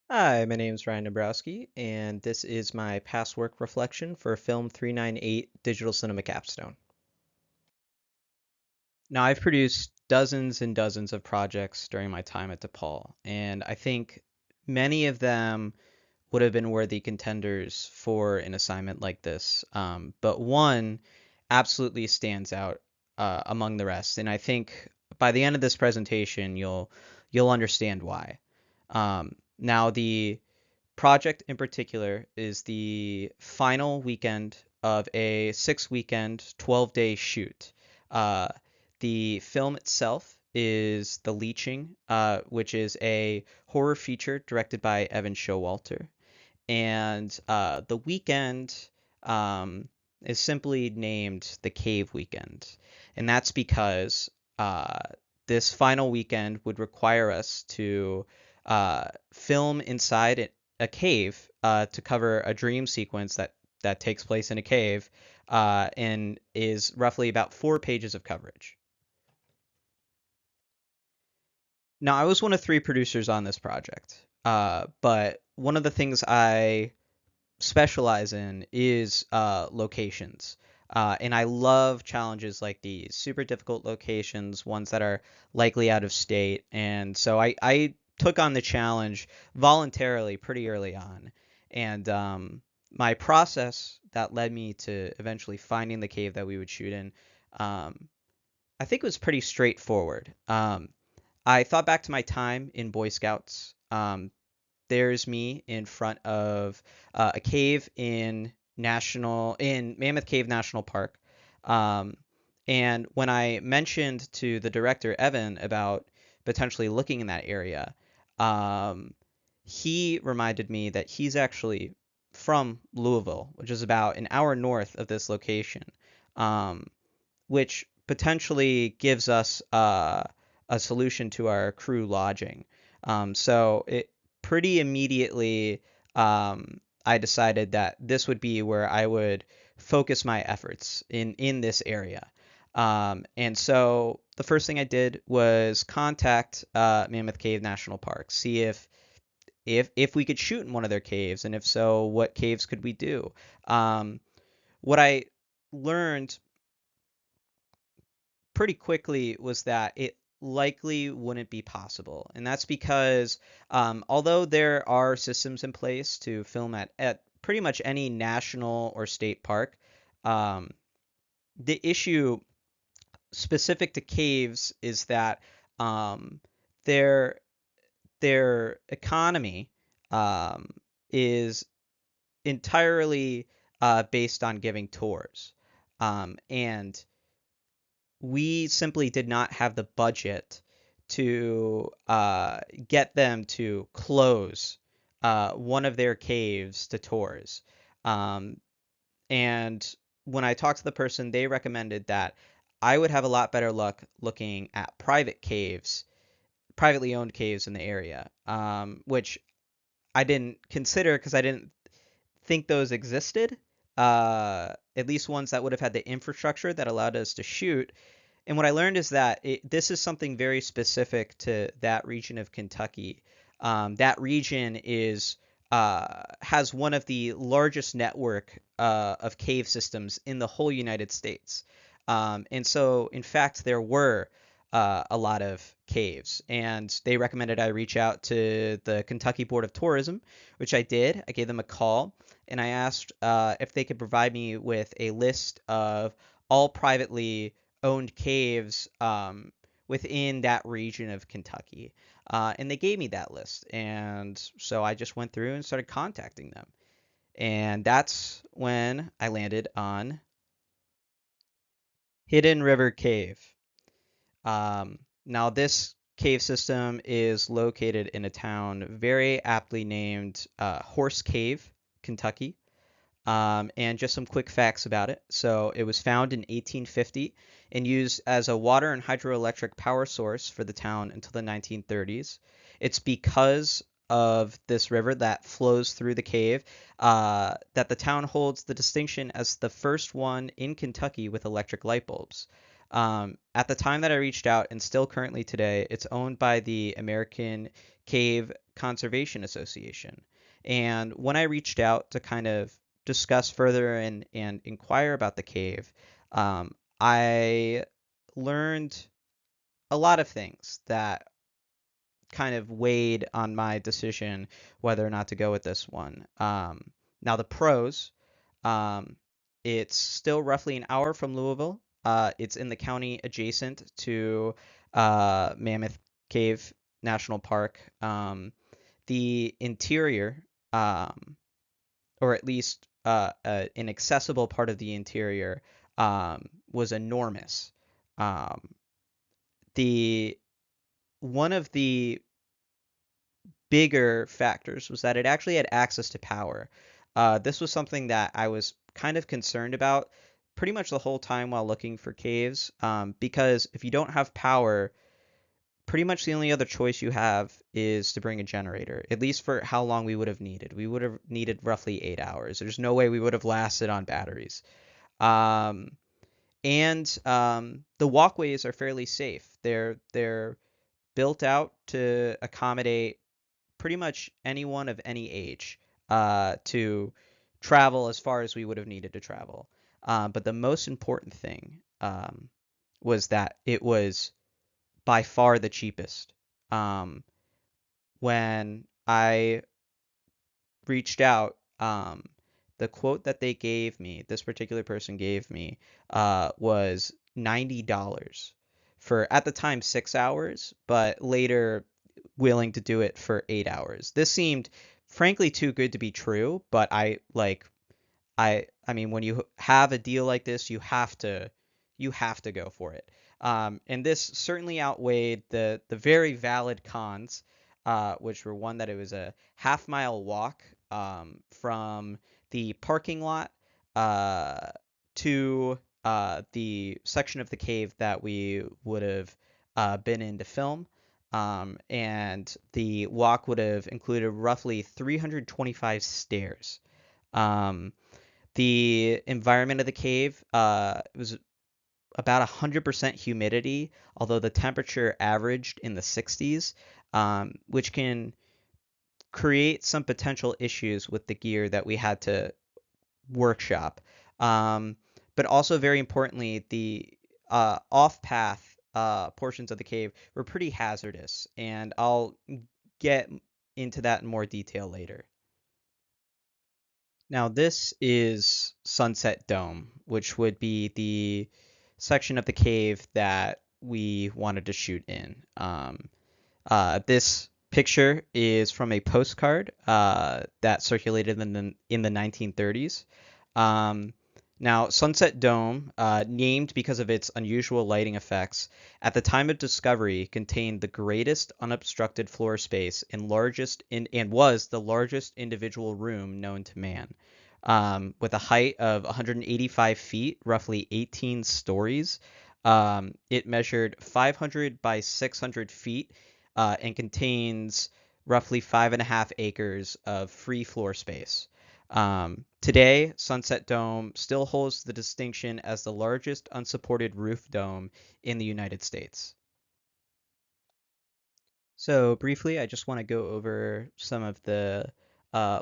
Hi, my name is Ryan Dombrowski, and this is my past work reflection for Film 398 Digital Cinema Capstone. Now, I've produced dozens and dozens of projects during my time at DePaul, and I think many of them would have been worthy contenders for an assignment like this. But one absolutely stands out among the rest, and I think by the end of this presentation, you'll understand why. Now, the project in particular is the final weekend of a 6 weekend, 12-day shoot. Uh, the film itself is The Leeching, which is a horror feature directed by Evan Showalter. And the weekend is simply named the Cave Weekend. And that's because uh, this final weekend would require us to film inside a cave to cover a dream sequence that takes place in a cave and is roughly about 4 pages of coverage. Now, I was one of three producers on this project, but one of the things I specialize in is locations. And I love challenges like these, super difficult locations, ones that are likely out of state. And so I took on the challenge voluntarily pretty early on. And my process that led me to eventually finding the cave that we would shoot in, um, I think was pretty straightforward. I thought back to my time in Boy Scouts. There's me in front of a cave in Mammoth Cave National Park. Um, and when I mentioned to the director Evan about potentially looking in that area, um, he reminded me that he's actually from Louisville, which is about an hour north of this location, um, which potentially gives us a solution to our crew lodging. So it pretty immediately I decided that this would be where I would focus my efforts in this area. And so the first thing I did was contact Mammoth Cave National Park, see if we could shoot in one of their caves, and if so, what caves could we do? What I learned pretty quickly was that it likely wouldn't be possible. And that's because although there are systems in place to film at pretty much any national or state park, um, the issue specific to caves is that um, their their economy um, is entirely based on giving tours. And we simply did not have the budget to get them to close one of their caves to tours. Um, and when I talked to the person, they recommended that I would have a lot better luck looking at private caves, privately owned caves in the area, which I didn't consider because I didn't think those existed. At least ones that would have had the infrastructure that allowed us to shoot. And what I learned is that this is something very specific to that region of Kentucky. That region is has one of the largest network of cave systems in the whole United States. And so, in fact, there were a lot of caves, and they recommended I reach out to the Kentucky Board of Tourism, which I did. I gave them a call, and I asked if they could provide me with a list of all privately owned caves within that region of Kentucky. And they gave me that list. And so I just went through and started contacting them. And that's when I landed on Hidden River Cave. Now, this cave system is located in a town very aptly named Horse Cave, Kentucky. And just some quick facts about it. So it was found in 1850 and used as a water and hydroelectric power source for the town until the 1930s. It's because of this river that flows through the cave that the town holds the distinction as the first one in Kentucky with electric light bulbs. At the time that I reached out, and still currently today, it's owned by the American Cave Conservation Association. And when I reached out to kind of discuss further and inquire about the cave, I learned a lot of things that kind of weighed on my decision whether or not to go with this one. Now, the pros, um, it's still roughly an hour from Louisville. It's in the county adjacent to Mammoth Cave National Park. The interior, or at least an accessible part of the interior, was enormous. Um, the One of the bigger factors was that it actually had access to power. This was something that I was kind of concerned about pretty much the whole time while looking for caves, because if you don't have power, pretty much the only other choice you have is to bring a generator, at least for how long we would have needed. We would have needed roughly 8 hours. There's no way we would have lasted on batteries. Um, and the walkways are fairly safe. They're built out to accommodate pretty much anyone of any age to travel as far as we would have needed to travel. But the most important thing was that it was by far the cheapest. Um, when I reached out, the quote that they gave me, this particular person gave me, was $90 for, at the time, 6 hours, but later willing to do it for 8 hours. This seemed frankly too good to be true, but I mean, when you have a deal like this, you have to go for it. And this certainly outweighed the very valid cons, which were one that it was a half-mile walk from the parking lot uh, to the section of the cave that we would have been in to film. And the walk would have included roughly 325 stairs. Um, the environment of the cave was about 100% humidity, although the temperature averaged in the 60s, which can create some potential issues with the gear that we had to workshop. Um, but also, very importantly, the off-path portions of the cave were pretty hazardous, and I'll get into that in more detail later. Now, this is Sunset Dome, which would be the section of the cave that we wanted to shoot in. This picture is from a postcard that circulated in the 1930s. Um, Now, Sunset Dome, named because of its unusual lighting effects, at the time of discovery contained the greatest unobstructed floor space and was the largest individual room known to man. With a height of 185 feet, roughly 18 stories. It measured 500 by 600 feet and contains roughly 5.5 acres of free floor space. Today, Sunset Dome still holds the distinction as the largest unsupported roof dome in the United States. So, briefly, I just want to go over some of the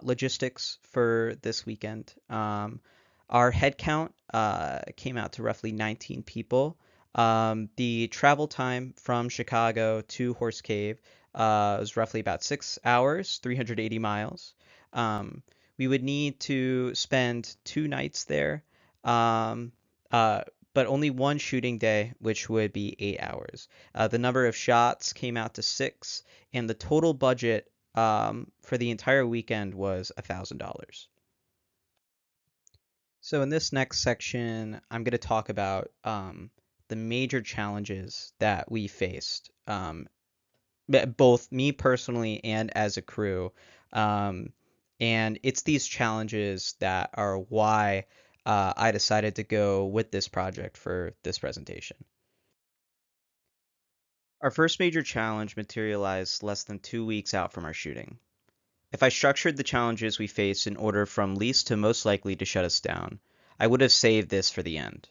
logistics for this weekend. Our head count came out to roughly 19 people. The travel time from Chicago to Horse Cave was roughly about 6 hours, 380 miles. Um, we would need to spend 2 nights there. Um, uh, but only one shooting day, which would be 8 hours. The number of shots came out to six, and the total budget for the entire weekend was $1,000. So in this next section, I'm going to talk about the major challenges that we faced, both me personally and as a crew. Um, and it's these challenges that are why I decided to go with this project for this presentation. Our first major challenge materialized less than 2 weeks out from our shooting. If I structured the challenges we faced in order from least to most likely to shut us down, I would have saved this for the end.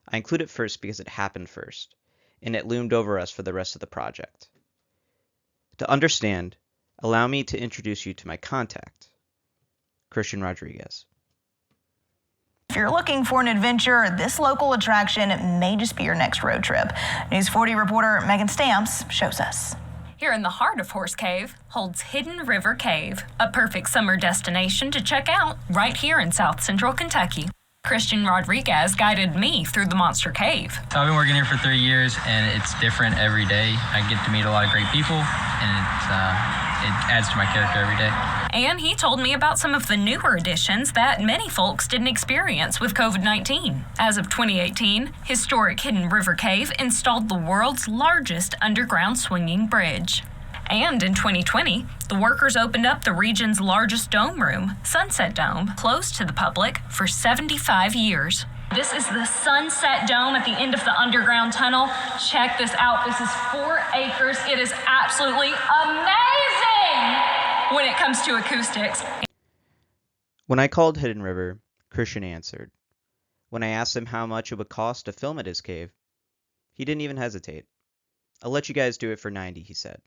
I include it first because it happened first, and it loomed over us for the rest of the project. To understand, Allow me to introduce you to my contact, Christian Rodriguez. If you're looking for an adventure, this local attraction may just be your next road trip. News 40 reporter Megan Stamps shows us. Here in the heart of Horse Cave holds Hidden River Cave, a perfect summer destination to check out right here in South Central Kentucky. Christian Rodriguez guided me through the Monster Cave. So I've been working here for 3 years, and it's different every day. I get to meet a lot of great people, and it adds to my character every day. And he told me about some of the newer additions that many folks didn't experience with COVID-19. As of 2018, historic Hidden River Cave installed the world's largest underground swinging bridge. And in 2020, the workers opened up the region's largest dome room, Sunset Dome, closed to the public for 75 years. This is the Sunset Dome at the end of the underground tunnel. Check this out. This is 4 acres. It is absolutely amazing when it comes to acoustics. When I called Hidden River, Christian answered. When I asked him how much it would cost to film at his cave, he didn't even hesitate. I'll let you guys do it for $90, he said.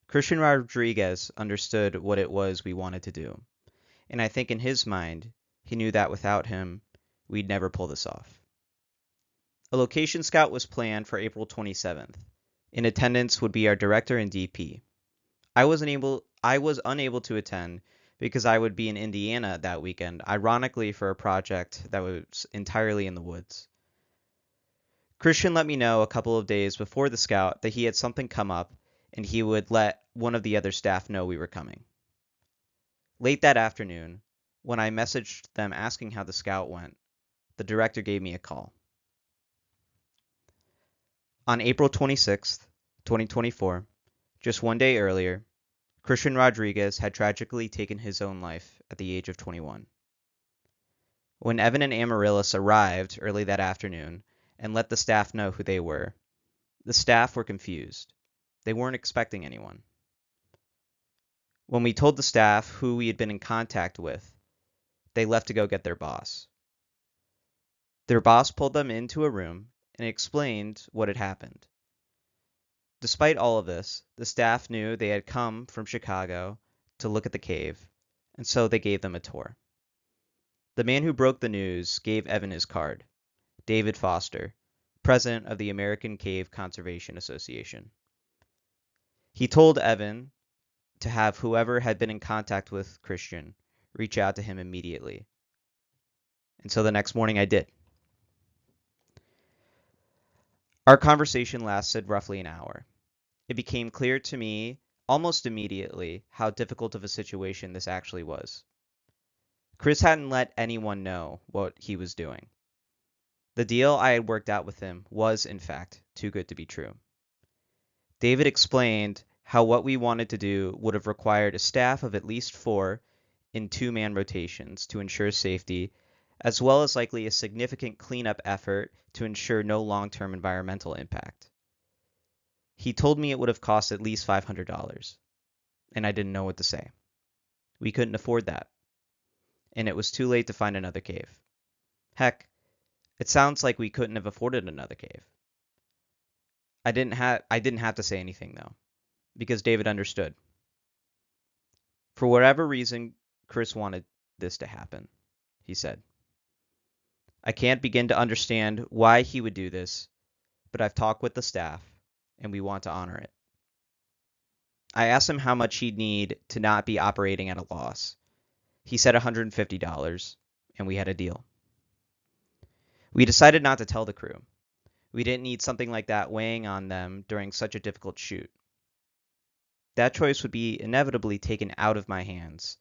Christian Rodriguez understood what it was we wanted to do, and I think in his mind, he knew that without him, we'd never pull this off. A location scout was planned for April 27th. In attendance would be our director and DP. I was unable to attend because I would be in Indiana that weekend, ironically for a project that was entirely in the woods. Christian let me know a couple of days before the scout that he had something come up and he would let one of the other staff know we were coming. Late that afternoon, when I messaged them asking how the scout went, the director gave me a call. On April 26th, 2024, just one day earlier, Christian Rodriguez had tragically taken his own life at the age of 21. When Evan and Amaryllis arrived early that afternoon and let the staff know who they were, the staff were confused. They weren't expecting anyone. When we told the staff who we had been in contact with, they left to go get their boss. Their boss pulled them into a room and explained what had happened. Despite all of this, the staff knew they had come from Chicago to look at the cave, and so they gave them a tour. The man who broke the news gave Evan his card, David Foster, president of the American Cave Conservation Association. He told Evan to have whoever had been in contact with Christian reach out to him immediately. And so the next morning I did. Our conversation lasted roughly an hour. It became clear to me almost immediately how difficult of a situation this actually was. Chris hadn't let anyone know what he was doing. The deal I had worked out with him was, in fact, too good to be true. David explained how what we wanted to do would have required a staff of at least 4 in 2-man rotations to ensure safety, as well as likely a significant cleanup effort to ensure no long-term environmental impact. He told me it would have cost at least $500, and I didn't know what to say. We couldn't afford that, and it was too late to find another cave. Heck, it sounds like we couldn't have afforded another cave. I didn't have to say anything, though, because David understood. For whatever reason, Chris wanted this to happen, he said. I can't begin to understand why he would do this, but I've talked with the staff, and we want to honor it. I asked him how much he'd need to not be operating at a loss. He said $150, and we had a deal. We decided not to tell the crew. We didn't need something like that weighing on them during such a difficult shoot. That choice would be inevitably taken out of my hands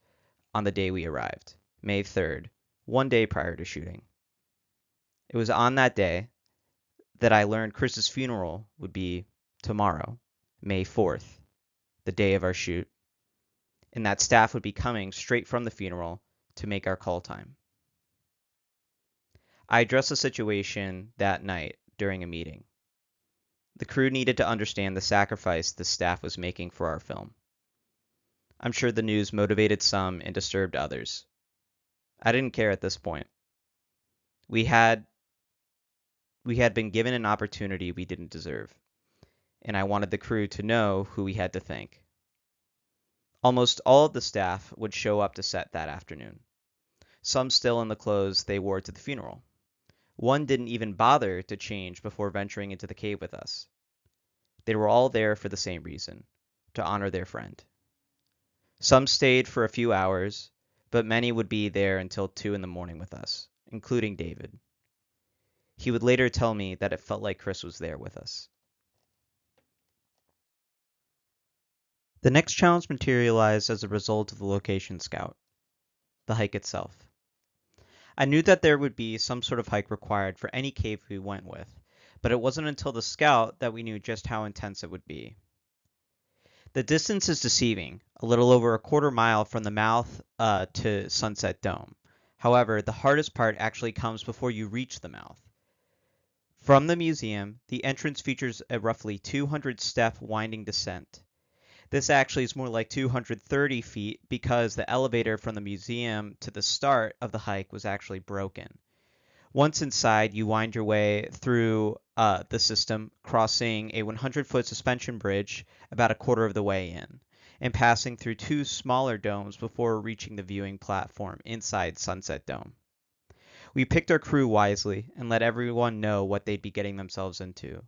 on the day we arrived, May 3rd, one day prior to shooting. It was on that day that I learned Chris's funeral would be tomorrow, May 4th, the day of our shoot, and that staff would be coming straight from the funeral to make our call time. I addressed the situation that night during a meeting. The crew needed to understand the sacrifice the staff was making for our film. I'm sure the news motivated some and disturbed others. I didn't care at this point. We had been given an opportunity we didn't deserve, and I wanted the crew to know who we had to thank. Almost all of the staff would show up to set that afternoon, some still in the clothes they wore to the funeral. One didn't even bother to change before venturing into the cave with us. They were all there for the same reason, to honor their friend. Some stayed for a few hours, but many would be there until 2 in the morning with us, including David. He would later tell me that it felt like Chris was there with us. The next challenge materialized as a result of the location scout, the hike itself. I knew that there would be some sort of hike required for any cave we went with, but it wasn't until the scout that we knew just how intense it would be. The distance is deceiving, a little over a quarter mile from the mouth to Sunset Dome. However, the hardest part actually comes before you reach the mouth. From the museum, the entrance features a roughly 200-step winding descent. This actually is more like 230 feet because the elevator from the museum to the start of the hike was actually broken. Once inside, you wind your way through the system, crossing a 100-foot suspension bridge about a quarter of the way in, and passing through 2 smaller domes before reaching the viewing platform inside Sunset Dome. We picked our crew wisely and let everyone know what they'd be getting themselves into.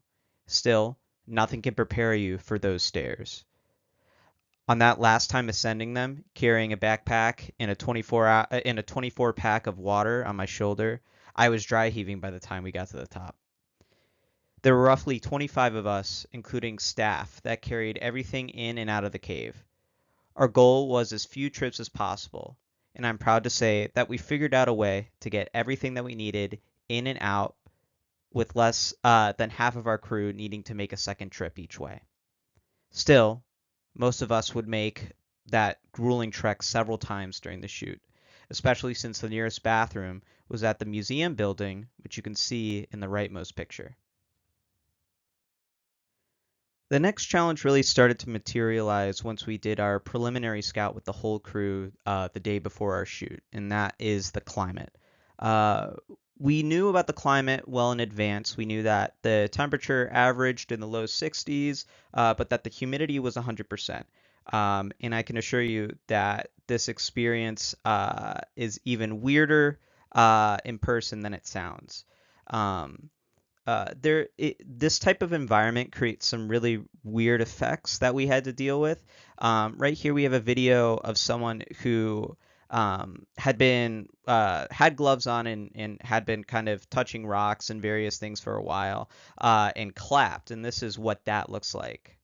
Still, nothing can prepare you for those stairs. On that last time ascending them, carrying a backpack and a 24 pack of water on my shoulder, I was dry heaving by the time we got to the top. There were roughly 25 of us, including staff, that carried everything in and out of the cave. Our goal was as few trips as possible, and I'm proud to say that we figured out a way to get everything that we needed in and out with less than half of our crew needing to make a second trip each way. Still, most of us would make that grueling trek several times during the shoot, especially since the nearest bathroom was at the museum building, which you can see in the rightmost picture. The next challenge really started to materialize once we did our preliminary scout with the whole crew the day before our shoot, and that is the climate. We knew about the climate well in advance. We knew that the temperature averaged in the low 60s, but that the humidity was 100%. And I can assure you that this experience is even weirder in person than it sounds. This type of environment creates some really weird effects that we had to deal with. Right here we have a video of someone who had gloves on and had been kind of touching rocks and various things for a while and clapped, and this is what that looks like.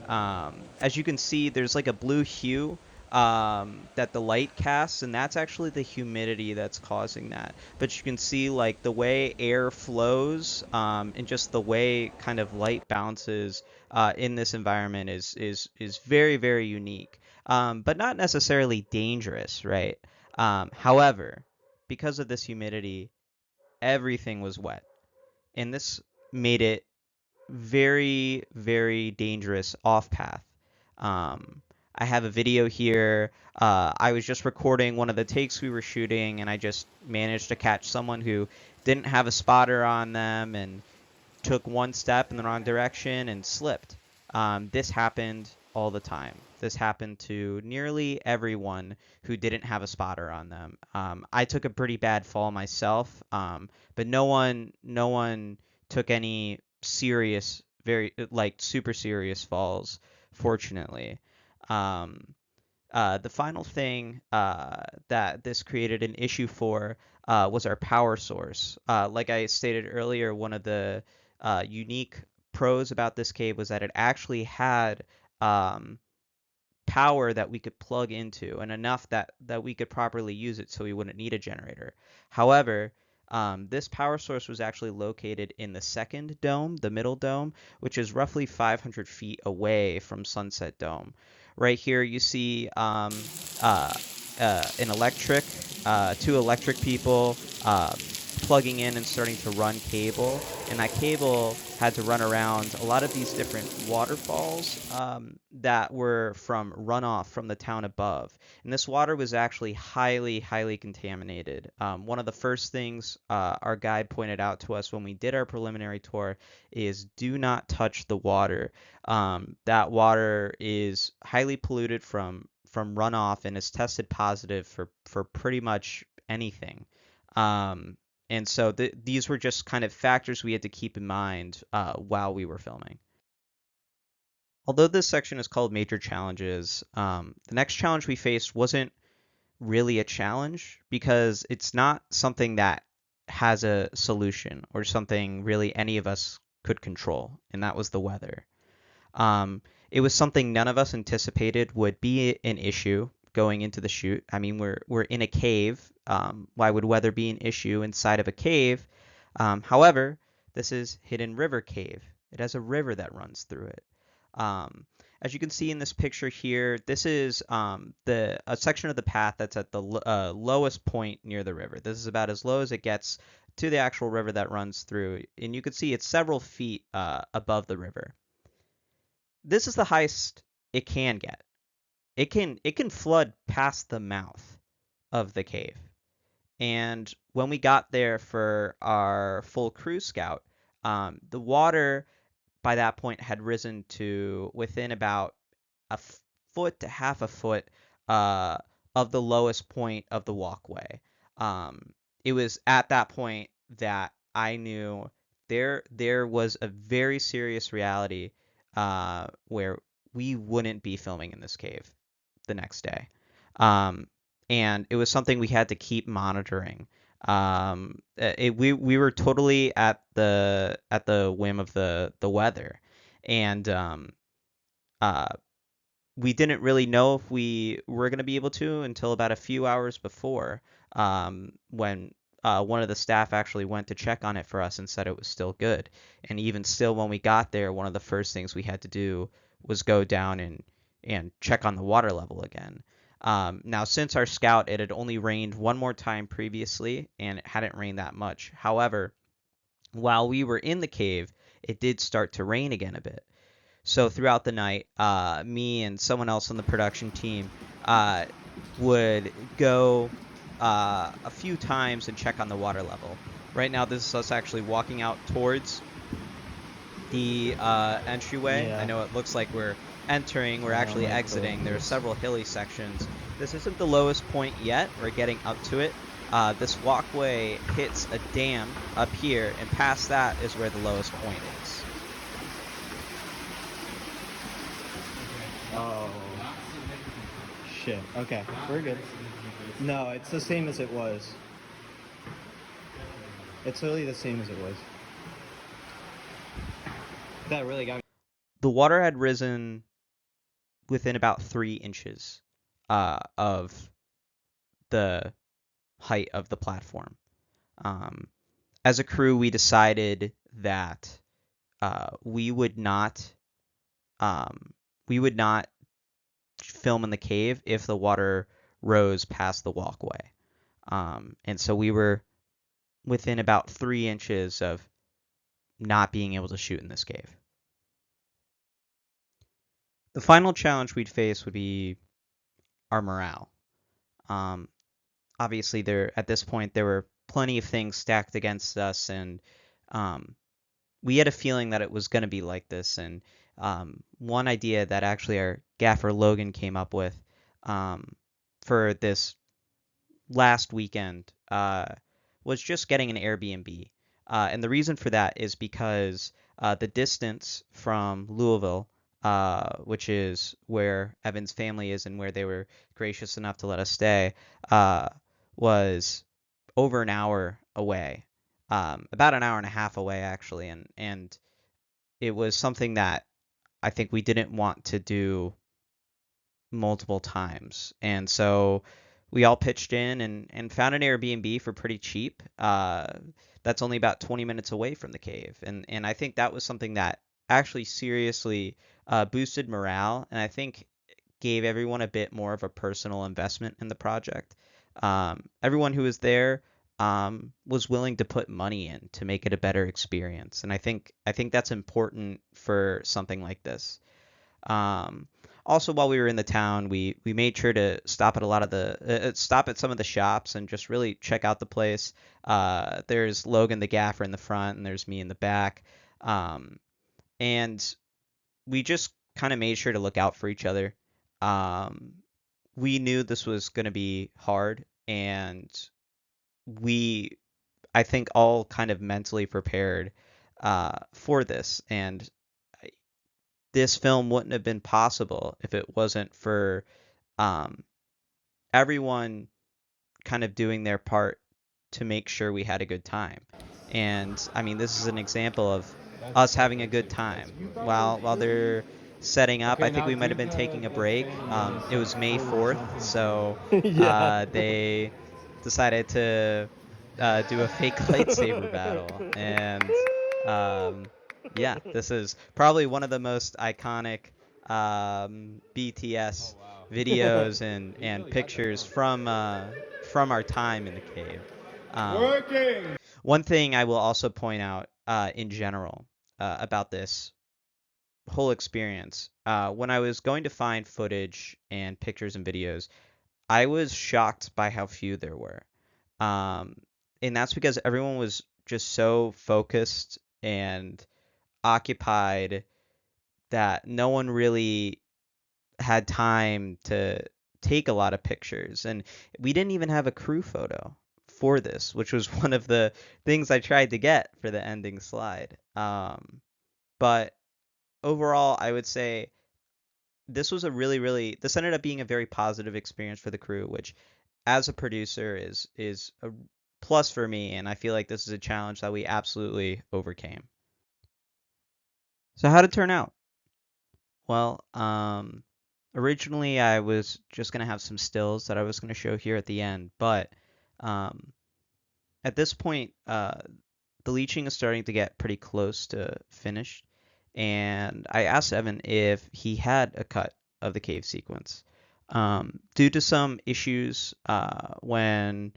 As you can see, there's like a blue hue that the light casts, and that's actually the humidity that's causing that. But you can see like the way air flows and just the way kind of light bounces in this environment is very, very unique. But not necessarily dangerous, right? However, because of this humidity, everything was wet, and this made it very, very dangerous off path. I have a video here. I was just recording one of the takes we were shooting, and I just managed to catch someone who didn't have a spotter on them and took one step in the wrong direction and slipped. This happened all the time. This happened to nearly everyone who didn't have a spotter on them. I took a pretty bad fall myself, but no one took any serious, super serious falls, fortunately. The final thing that this created an issue for was our power source. Like I stated earlier, one of the unique pros about this cave was that it actually had power that we could plug into, and enough that we could properly use it so we wouldn't need a generator. However, this power source was actually located in the second dome, the middle dome, which is roughly 500 feet away from Sunset Dome. Right here you see an electric, 2 electric people plugging in and starting to run cable, and that cable had to run around a lot of these different waterfalls that were from runoff from the town above, and this water was actually highly contaminated. One of the first things our guide pointed out to us when we did our preliminary tour is do not touch the water. That water is highly polluted from runoff and is tested positive for pretty much anything. And so these were just kind of factors we had to keep in mind while we were filming. Although this section is called Major Challenges, the next challenge we faced wasn't really a challenge because it's not something that has a solution or something really any of us could control, and that was the weather. It was something none of us anticipated would be an issue going into the shoot. I mean, we're in a cave. Why would weather be an issue inside of a cave? However, this is Hidden River Cave. It has a river that runs through it. As you can see in this picture here, this is a section of the path that's at the lowest point near the river. This is about as low as it gets to the actual river that runs through, and you can see it's several feet above the river. This is the highest it can get. It can flood past the mouth of the cave. And when we got there for our full crew scout, the water by that point had risen to within about a foot to half a foot of the lowest point of the walkway. It was at that point that I knew there was a very serious reality where we wouldn't be filming in this cave the next day. And it was something we had to keep monitoring. We were totally at the whim of the weather, and we didn't really know if we were going to be able to until about a few hours before, when one of the staff actually went to check on it for us and said it was still good. And even still, when we got there, one of the first things we had to do was go down and check on the water level again. Now, since our scout, it had only rained one more time previously, and it hadn't rained that much. However, while we were in the cave, it did start to rain again a bit. So throughout the night, me and someone else on the production team would go a few times and check on the water level. Right now, this is us actually walking out towards the entryway. Yeah. I know it looks like we're entering, we're actually exiting. There are several hilly sections. This isn't the lowest point yet. We're getting up to it. This walkway hits a dam up here, and past that is where the lowest point is. Oh. Shit. Okay, we're good. No, it's the same as it was. It's literally the same as it was. That really got me. The water had risen within about 3 inches of the height of the platform. As a crew, we decided that we would not film in the cave if the water rose past the walkway. And so we were within about 3 inches of not being able to shoot in this cave. The final challenge we'd face would be our morale. Obviously, at this point, there were plenty of things stacked against us, and we had a feeling that it was going to be like this. And one idea that actually our gaffer Logan came up with for this last weekend was just getting an Airbnb. And the reason for that is because the distance from Louisville, which is where Evan's family is and where they were gracious enough to let us stay, was over an hour away, about an hour and a half away, actually. And it was something that I think we didn't want to do multiple times. And so we all pitched in and found an Airbnb for pretty cheap. That's only about 20 minutes away from the cave. And I think that was something that actually seriously boosted morale, and I think gave everyone a bit more of a personal investment in the project. Everyone who was there was willing to put money in to make it a better experience, and I think that's important for something like this. Also, while we were in the town, we made sure to stop at stop at some of the shops and just really check out the place. There's Logan the gaffer in the front, and there's me in the back. And we just kind of made sure to look out for each other. we knew this was going to be hard, and we, I think, all kind of mentally prepared for this. And this film wouldn't have been possible if it wasn't for um, everyone kind of doing their part to make sure we had a good time. And I mean, this is an example of us having a good time while they're setting up. I think we might have been taking a break. It was May 4th, so Yeah. they decided to do a fake lightsaber battle. And yeah, this is probably one of the most iconic BTS videos and pictures from our time in the cave. One thing I will also point out in general about this whole experience, when I was going to find footage and pictures and videos, I was shocked by how few there were. And that's because everyone was just so focused and occupied that no one really had time to take a lot of pictures. And we didn't even have a crew photo for this, which was one of the things I tried to get for the ending slide. But overall, I would say this was this ended up being a very positive experience for the crew, which as a producer is a plus for me, and I feel like this is a challenge that we absolutely overcame. So how did it turn out? Well, originally I was just gonna have some stills that I was gonna show here at the end, but at this point, the leaching is starting to get pretty close to finished, and I asked Evan if he had a cut of the cave sequence. Due to some issues when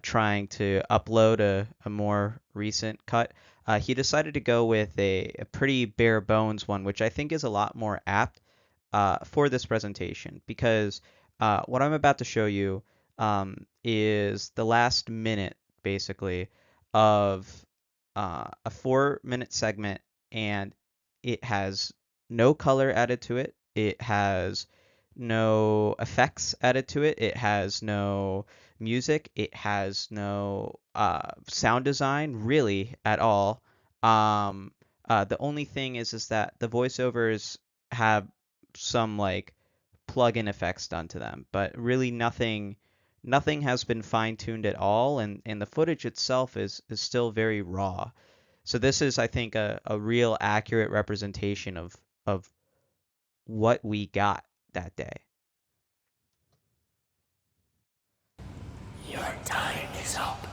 trying to upload a more recent cut, he decided to go with a pretty bare bones one, which I think is a lot more apt for this presentation, because what I'm about to show you is the last minute, basically, of a 4-minute segment, and it has no color added to it. It has no effects added to it. It has no music. It has no sound design really at all. The only thing is that the voiceovers have some like plug-in effects done to them, but really nothing has been fine-tuned at all, and the footage itself is still very raw. So this is, I think, a real accurate representation of what we got that day. Your time is up.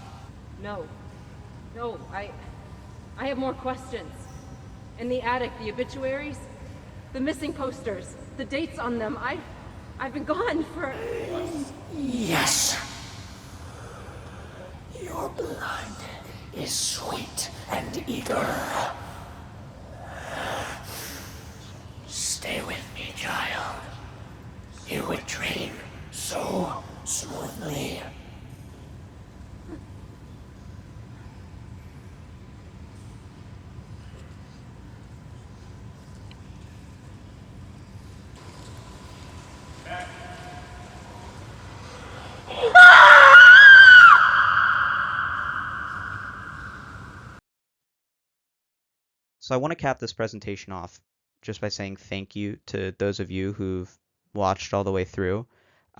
No. No, I have more questions. In the attic, the obituaries, the missing posters, the dates on them. I've been gone for... Yes. Your blood is sweet and eager. Stay with me, child. You would dream so smoothly. So I want to cap this presentation off just by saying thank you to those of you who've watched all the way through.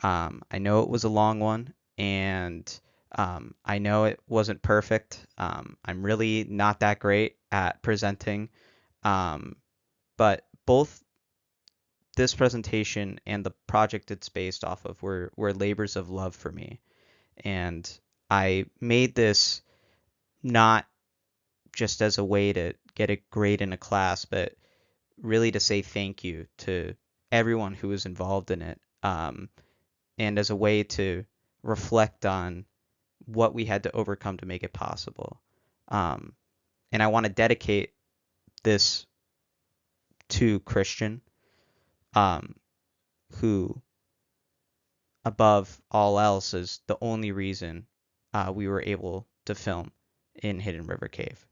I know it was a long one, and I know it wasn't perfect. I'm really not that great at presenting, but both this presentation and the project it's based off of were labors of love for me. And I made this not just as a way to get a grade in a class, but really to say thank you to everyone who was involved in it, and as a way to reflect on what we had to overcome to make it possible. And I want to dedicate this to Christian, who, above all else, is the only reason we were able to film in Hidden River Cave.